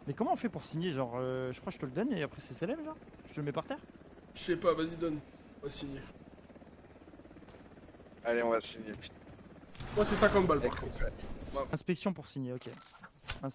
Mais comment on fait pour signer? Genre, je crois que je te le donne et après c'est célèbre, genre? Je te le mets par terre? Je sais pas, vas-y, donne. On va signer. Allez, on va signer. Putain. Moi, c'est 50 balles par Écoute, contre. ouais. Inspection pour signer, ok.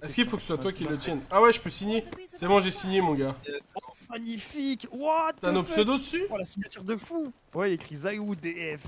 Est-ce qu'il faut que ce soit toi qui le tienne? Ah ouais, je peux signer. C'est bon, j'ai signé, mon gars. Yes. Magnifique! What T'as nos pseudos dessus? Oh, la signature de fou! Ouais, il y a écrit Zayou DF.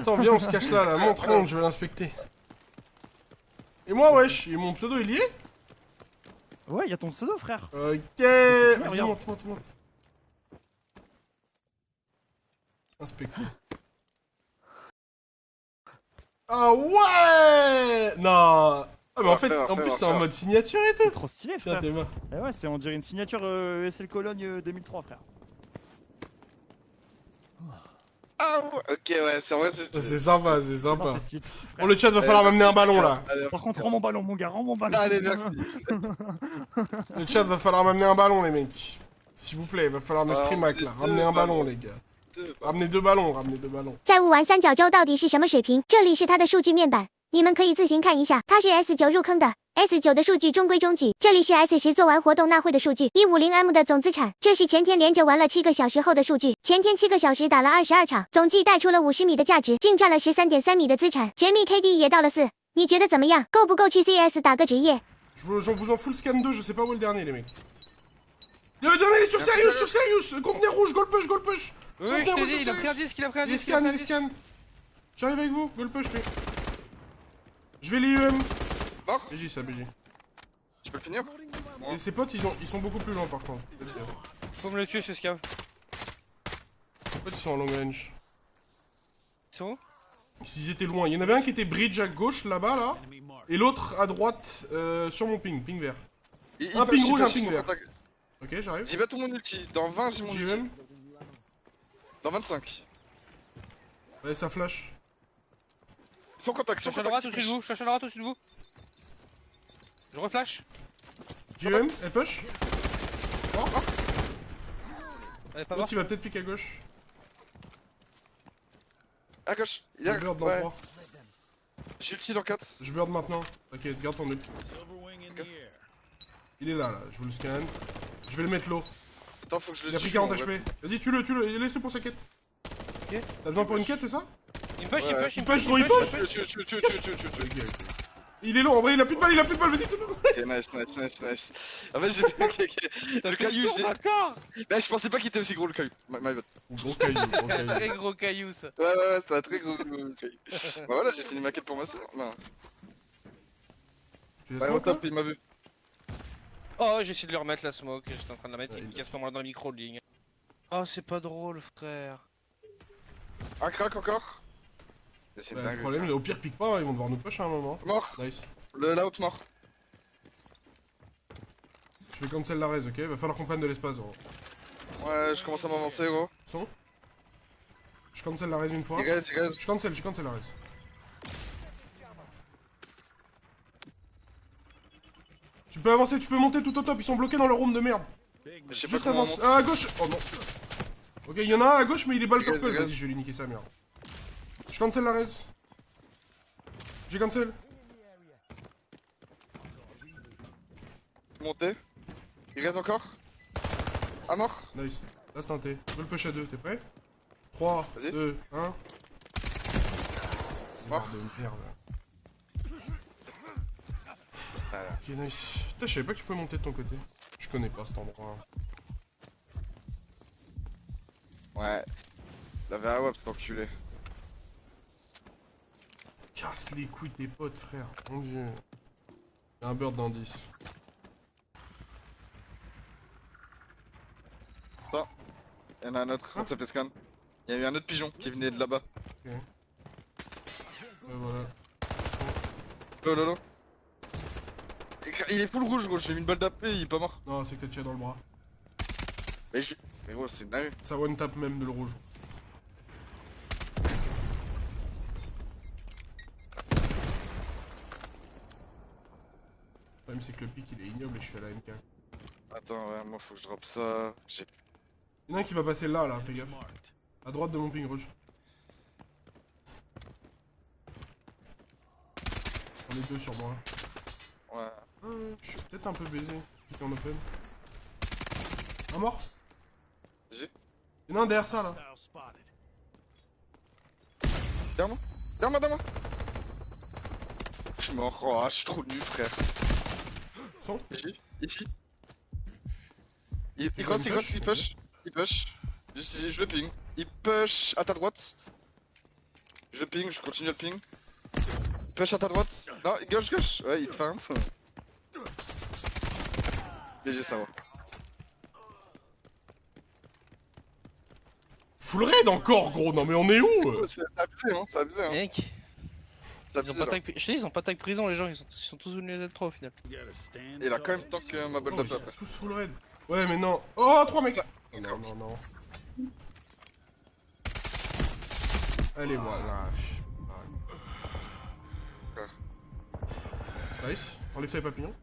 Attends, viens, on se cache là, montre-moi, je vais l'inspecter. Et moi, wesh, et mon pseudo, il y est? Ouais, il y a ton pseudo, frère. Ok, vas-y, regarde. monte. Inspecter. Ah ouais! Non! Ah, mais en fait, en plus, c'est en mode signature et C'est tout. trop stylé, Tiens, frère. t'es mains. Eh ouais, on dirait une signature SL Cologne 2003, frère. Ah ouais, ok, ouais, c'est vrai, c'est. C'est sympa, c'est Non, sympa. c'est stylé, frère. Bon, le chat va falloir m'amener un ballon là. Allez, Par contre, rends mon ballon, mon gars, rends mon ballon. Allez, merci. Le chat va falloir m'amener un ballon, les mecs. S'il vous plaît, va falloir me stream hack là. Ramenez un ballon, les gars. Ramenez deux ballons. 在雾玩三角洲到底是什么水平？这里是它的数据面板，你们可以自行看一下。它是 S9 入坑的 ，S9 的数据中规中矩。这里是 S10 做完活动纳汇的数据，150M 的总资产。这是前天连着玩了7个小时后的数据，前天7个小时打了22场，总计带出了50米的价值，净赚了13.3米的资产，绝密 KD 也到了4。你觉得怎么样？够不够去 CS 打个职业？ J'en vous en fous le scan 2, je sais pas où est le dernier, les mecs. Le dernier, il est sur Serious, conteneur rouge, goal push. Oui, je t'ai dit, il a pris un disque, il a pris un disque. Il scan. J'arrive avec vous, goal push, lui. Je vais les UM. Mort. BJ, ça, BJ. Tu peux le finir? Et ses potes, ils sont beaucoup plus loin par contre. Faut me le tuer ce scav. Ses potes, ils sont en long range. Ils sont où? S'ils étaient loin, il y en avait un qui était bridge à gauche là-bas, là. Et l'autre à droite, sur mon ping vert. Un ping rouge, un ping vert. Ok, j'arrive. J'y vais tout mon ulti. Dans 20, j'ai mon ulti. JM. Dans 25. Ouais, ça flash. Ils sont en contact, Je cherche à droite au-dessus de vous, je cherche à droite au-dessus de vous. Je reflash. JM, elle push. Elle est pas L'autre, morte. il va peut-être piquer à gauche. À gauche. Je bird dans 3. J'ai ulti dans 4. Je bird maintenant. T'inquiète, garde ton ult. Il est là, je vous le scanne. Je vais le mettre low. Attends, faut que je le Il a pris tue, 40 en HP. vrai. Vas-y, tue-le, laisse-le pour sa quête. Ok. T'as besoin pour une quête, c'est ça? Il me push, il me push, il me push, push, il me il push. Tue. Ok. Il est low, en vrai, il a plus de balles, vas-y, tue-le. Ok, nice. En fait, j'ai vu le caillou, je l'ai. Encore. Bah, je pensais pas qu'il était aussi gros le caillou. My bad. Gros caillou, C'est un très gros caillou ça. Ouais, c'était un très gros caillou. Bah voilà, j'ai fini ma quête pour ma sœur. Non. Tu laisses Ouais, au moi, top, il m'a vu. Oh, j'ai essayé de lui remettre la smoke, j'étais en train de la mettre, il me casse pas moi dans le micro de ligne. Oh, c'est pas drôle, frère. Un crack encore. C'est Le dingue. problème, au pire, pique pas, ils vont devoir nous push à un moment. Mort. Nice. La haute mort. Je vais cancel la raise, ok? Va falloir qu'on prenne de l'espace, gros. Ouais, je commence à m'avancer, gros. Son? Je cancel la raise une fois. Il reste. Je cancel la raise. Tu peux avancer, tu peux monter tout au top, ils sont bloqués dans leur room de merde. Je sais pas Juste comment on avance. monte. Ah, à gauche. Oh non. Ok, il y en a un à gauche, mais il est balle Regarde, purple. regarde. Vas-y, je vais lui niquer sa merde. Je cancel la raise. J'ai cancel. Monter. Il reste encore. À mort. Nice. Là, c'est tenté. Je veux le push à 2, t'es prêt? 3, Vas-y. 2, 1. Mort. Merde. Ok, nice. Putain, je savais pas que tu pouvais monter de ton côté. Je connais pas cet endroit. Ouais. La VAWAP, cet enculé. Casse les couilles de tes potes, frère. Mon dieu. Y'a un bird dans 10. Attends. Y'en a un autre. On s'appelle scan. Il y a eu un autre pigeon qui venait de là-bas. Ok. Ouais, voilà. Lolo. Il est full rouge, gros. J'ai mis une balle d'AP, il est pas mort. Non, c'est que t'as tiré dans le bras. Mais gros, c'est dingue. Ça one tap même de le rouge. Le problème c'est que le pic il est ignoble et je suis à la MK. Attends, ouais, moi faut que je drop ça. Il y en a un qui va passer là, fais gaffe. À droite de mon ping rouge. On est deux sur moi. Ouais. Je suis peut-être un peu baisé. Pique en open. Un mort. J'ai. Il y en a un derrière ça là. Derrière moi. Derrière moi, derrière moi. Je suis mort. Oh, je suis trop nul, frère. Son. Ici. Il cross, il cross, il push. Il push. Je le ping. Il push à ta droite. Je ping, je continue le ping. Push à ta droite. Non, gauche, gauche. Ouais, il te feinte. GG, ça va. Full raid encore, gros. Non, mais on est où? C'est abusé, hein, c'est abusé. Hein. Mec, C'est ils ont abusé, pas là. tag... Je te dis, ils ont pas tag prison, les gens, ils sont tous venus les Z3 au final. Il a quand même tant que ma Oh, build ils up sont après. tous full raid. Ouais, mais non. Oh, 3 mecs. Non, non, non. Allez, voilà. Nice. Enlève les papillons.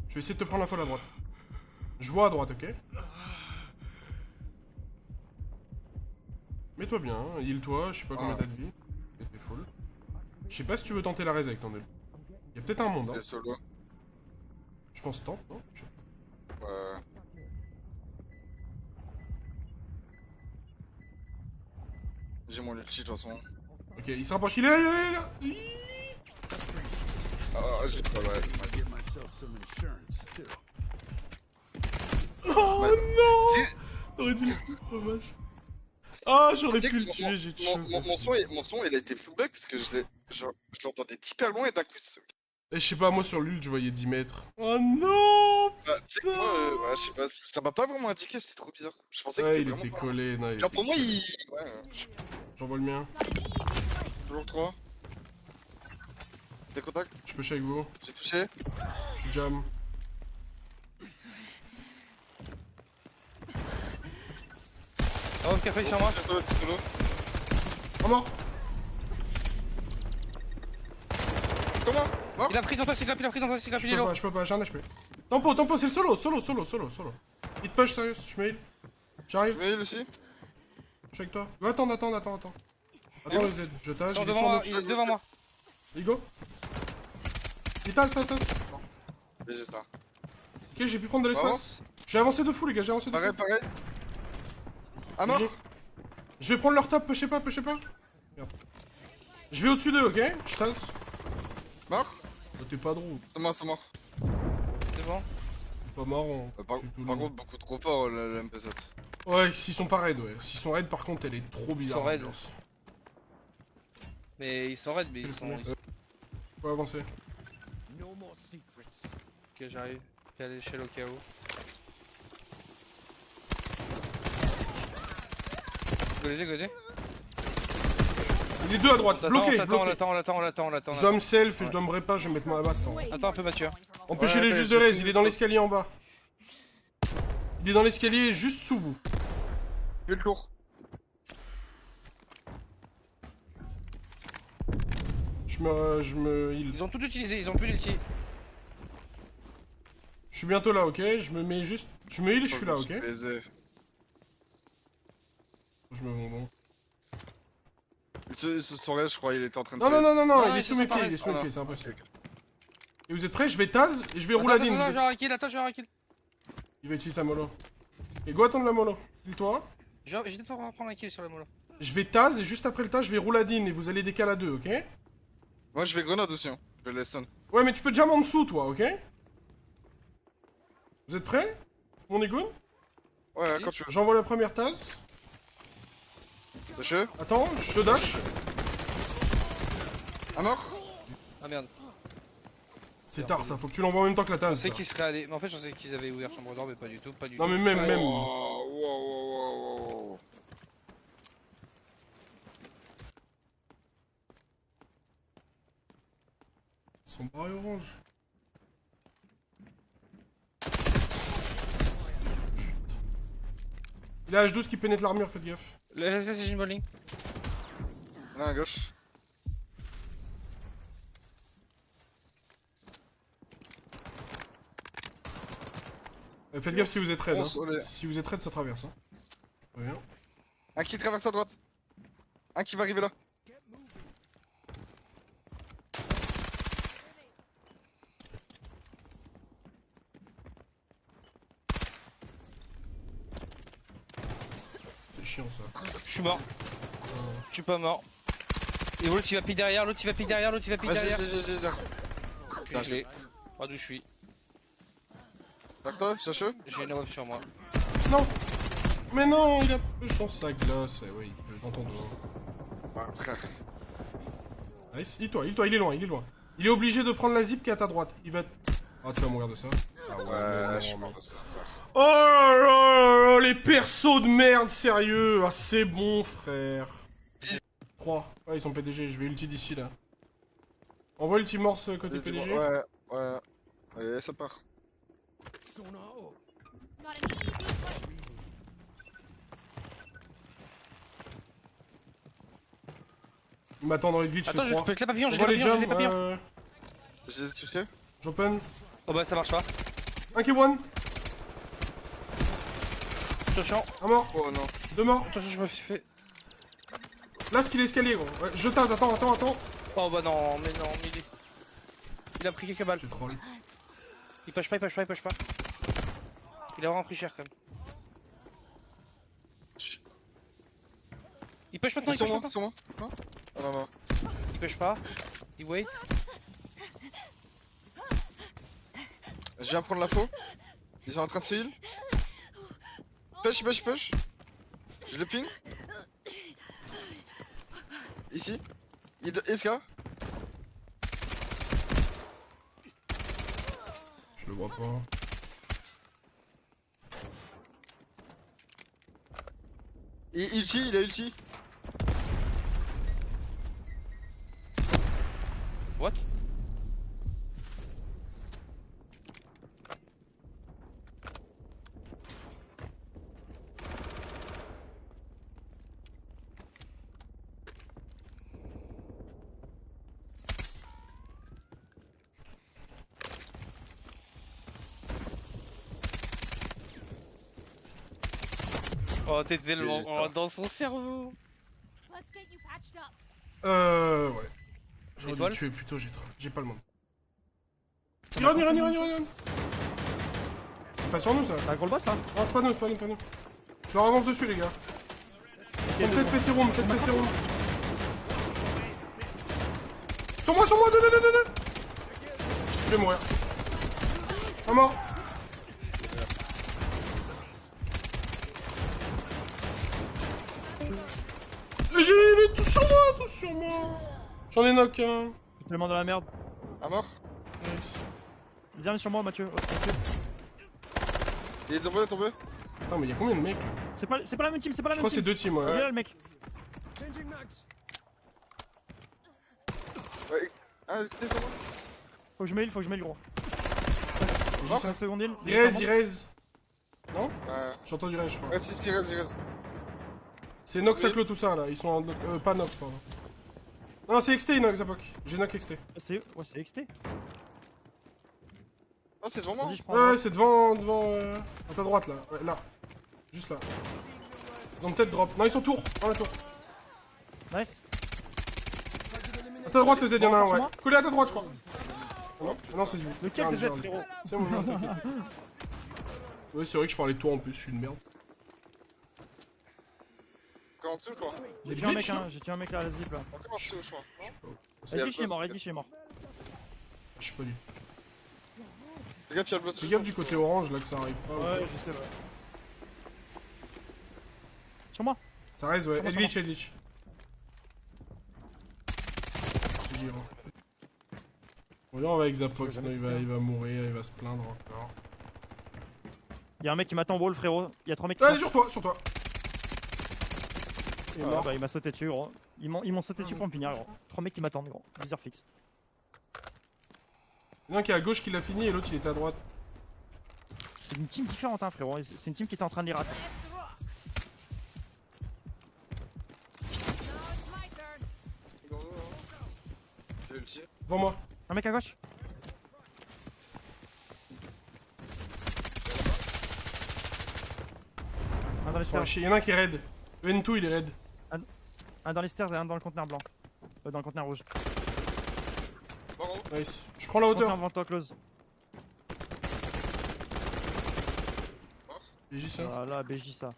Je vais essayer de te prendre la folle à droite. Je vois à droite, ok? Mets-toi bien, hein. Heal-toi, je sais pas combien t'as de vie. T'es full. Je sais pas si tu veux tenter la raise avec ton œil. Y'a peut-être un monde, hein. Il est solo. Je pense tente, non? Je sais pas. Ouais. J'ai mon ulti de toute façon. Ok, il se rapproche, il est là, il est là, il est là. Ah, j'ai pas ouais. Oh non! T'aurais dû le faire, dommage. Ah, j'aurais pu le tuer, j'ai tué. Mon son il a été full bug parce que je l'entendais hyper loin et d'un coup. Et je sais pas, moi sur l'ult je voyais 10 mètres. Oh non! Bah, tu sais que moi, ouais, je sais pas, ça m'a pas vraiment indiqué, c'était trop bizarre. Je pensais Ouais, qu'il il était était vraiment collé, non, il Genre était... pour moi, il. Ouais, J'envoie le mien. toujours 3. Des contacts, Je peux avec vous. j'ai touché. Je suis jam. Oh, café sur moi. Solo. Oh mort! Sur moi. Mort. Il a pris dans toi, il a pris dans toi, il a pris les lourds. Je peux pas, j'ai un HP. Tempo, c'est le solo. Il te push, sérieux, je me heal. J'arrive, Mais il aussi. je suis avec toi. Attends. Attends les Z, je tâche, il est Devant sur moi, nous. il est devant moi. Il go. Il tasse. Mais j'ai ça. Ok, j'ai pu prendre de l'espace. Avance. J'ai avancé de fou, les gars, j'ai avancé de fou. Pareil. Ah mort. Je vais prendre leur top, pushez pas. Merde. Je vais au-dessus d'eux, ok? Je tasse. Mort. Oh, t'es pas drôle. C'est mort. C'est bon. T'es pas marrant. Par Je suis tout contre, lourd. beaucoup trop fort le MP7. Ouais, s'ils sont pas raides, ouais. S'ils sont raides, par contre, elle est trop bizarre. sont raides. l'ambiance. Mais ils sont raides, mais ils sont. Faut avancer. Ok, j'arrive. J'ai à l'échelle au cas où. Godé. Il est deux à droite, bloqué. On l'attend. Je dois me self, je dois me répa, je vais mettre ma base. Attends un peu, Mathieu. Empêchez-les juste de raise, il est dans l'escalier en bas. Il est dans l'escalier juste sous vous. Fais le tour. Je me heal. Ils ont tout utilisé, ils ont plus d'ulti. Je suis bientôt là, ok? Je me mets juste... Je me heal, je suis là, ok? Je me vends bon. Ce soir je crois, il était en train de Non, il est ils sous sont mes pas pieds, restés. c'est impossible. Et vous êtes prêts? Je vais taz et je vais rouladine. Attends, je vais avoir un kill, Il va utiliser sa mollo. Et go attendre la mollo. Dis-toi. J'ai peut-être pas prendre un kill sur la mollo. Je vais taz et juste après le taz, je vais rouladine et vous allez décaler à deux, ok? Moi je vais grenade aussi, hein. Je vais les stun. Ouais, mais tu peux jam en dessous, toi, ok? Vous êtes prêts? Mon Egoon? Ouais, quand tu veux. J'envoie la première tasse. Lâche. Attends, je te dash. Un mort. Ah merde. C'est tard ça, faut que tu l'envoies en même temps que la Je tasse. pensais ça. qu'ils seraient allés. Mais en fait, je pensais qu'ils avaient ouvert chambre d'or, mais pas du tout. Non, mais même. Wow. Ils sont barrés orange. Il a H12 qui pénètre l'armure, faites gaffe. Là, c'est une bonne ligne. Là à gauche. Faites gaffe si vous êtes raid. On se- Si vous êtes raid, ça traverse. Hein. Très bien. Un qui traverse à droite. Un qui va arriver là. chiant ça. Je suis mort. Je suis pas mort. Et l'autre il va pique derrière, l'autre il va pique derrière, l'autre il va pique derrière. J'ai. Je suis gelé. Pas d'où je suis. D'accord, toi, Sacha? J'ai une web sur moi. Non. Mais non, il a push dans sa glace. Ouais, il peut dans ton dos. Ouais, frère. Nice. Il est loin, il est loin. Il est obligé de prendre la zip qui est à ta droite. Il va... Ah, tu vas mourir de ça. Ah Ouais, je suis mort de ça. Oh là là, les persos de merde, sérieux. Ah, c'est bon, frère. 3. Ouais, ils sont PDG, je vais ulti d'ici, là. Envoie l'ulti morse côté PDG. Ouais. Allez, ça part. Il m'attend dans les glitches, Attends, je je fais 3. pète les papillons, j'ai Envoie les les papillons, j'ai jumps, les papillons. J'ai touché. J'open. Oh bah ça marche pas. Un qui one. Attention, Un mort. Oh non. 2 morts. attention, je me suis fait. Là, c'est l'escalier, gros. Ouais, je tase, attends. Oh bah non, mais il a pris quelques balles. J'ai troll. Il push pas. Il a vraiment pris cher quand même. Il push maintenant, Ils sont moi. Non? Ah non. Il push pas. Il wait. Je viens prendre l'info. Ils sont en train de se heal. Push. Je le ping. Ici. SK. Je le vois pas. Et il a ulti. What? Oh, t'es tellement dans son cerveau. Ouais. J'aurais dû Étoile le tuer plutôt, j'ai pas le monde. Iran. C'est pas sur nous ça. T'as un gros boss là? Non, c'est pas nous. Je leur avance dessus, les gars. Ils sont peut-être PC room. Sur moi, 2. Je vais mourir. Un mort. J'ai tous sur moi. J'en ai knock un. Je suis tellement dans la merde. À mort. Nice. Viens sur moi, Mathieu. Il est tombé. Attends, mais y'a combien de mecs là? C'est pas la même team, Je crois que c'est 2 teams, Il est ouais. là le mec. Ouais, ah, il est sur moi. Faut que je m'aille gros. Juste 5 secondes heal. Il raise. Non? Ouais. J'ai entendu raise, je crois. Ouais, si, il reste. C'est Nox à clos tout ça là, ils sont en... pas Nox, pardon. Non, c'est XT, Nox, Zapok. J'ai Nox XT. C'est XT. Oh, c'est devant moi. Vas-y, je prends. Ouais, c'est devant... à ta droite là. Ouais, là. Juste là. Ils ont peut-être drop. Non, ils sont tour. Dans la tour. Nice. À ta droite, le Z, y'en a un, ouais. Moi Collé à ta droite, je crois. Non, c'est vous. Lequel de Z, frérot? C'est moi, non, t'inquiète. Ouais, c'est vrai que je parlais de toi en plus, je suis une merde. Encore en dessous, je crois. J'ai tué un mec là à la zip là. Encore en dessous, je crois. Edwige il est mort, Edwige il est mort. Je sais pas du. Les gars, tu as le boss. Fais gaffe du côté orange là que ça arrive pas. Ouais, je sais, ouais. Sur moi. Ça reste, ouais. Sur moi, Edwige. J'y rentre. Bon, là, on va avec Zapok, sinon il va mourir, il va se plaindre encore. Y'a un mec qui m'attend en wall, frérot. Y'a 3 mecs qui Allez, sur toi. Il est Ah, mort. bah, il m'a sauté dessus, gros. Ils m'ont sauté dessus pour me finir, gros. 3 mecs qui m'attendent, gros. 10 heures fixe. Il y en a un qui est à gauche qui l'a fini et l'autre il était à droite. C'est une team différente, hein, frérot. C'est une team qui était en train de les rater. J'ai ulti. Devant moi. Un mec à gauche. Un dans les stairs. Il y en a un qui est raid. Le N2 il est raid. Un dans les stairs et un dans le conteneur blanc. Dans le conteneur rouge. Bon, Nice. Je prends la hauteur. Conteneur devant toi, close. BJ ça. Voilà, BJ ça.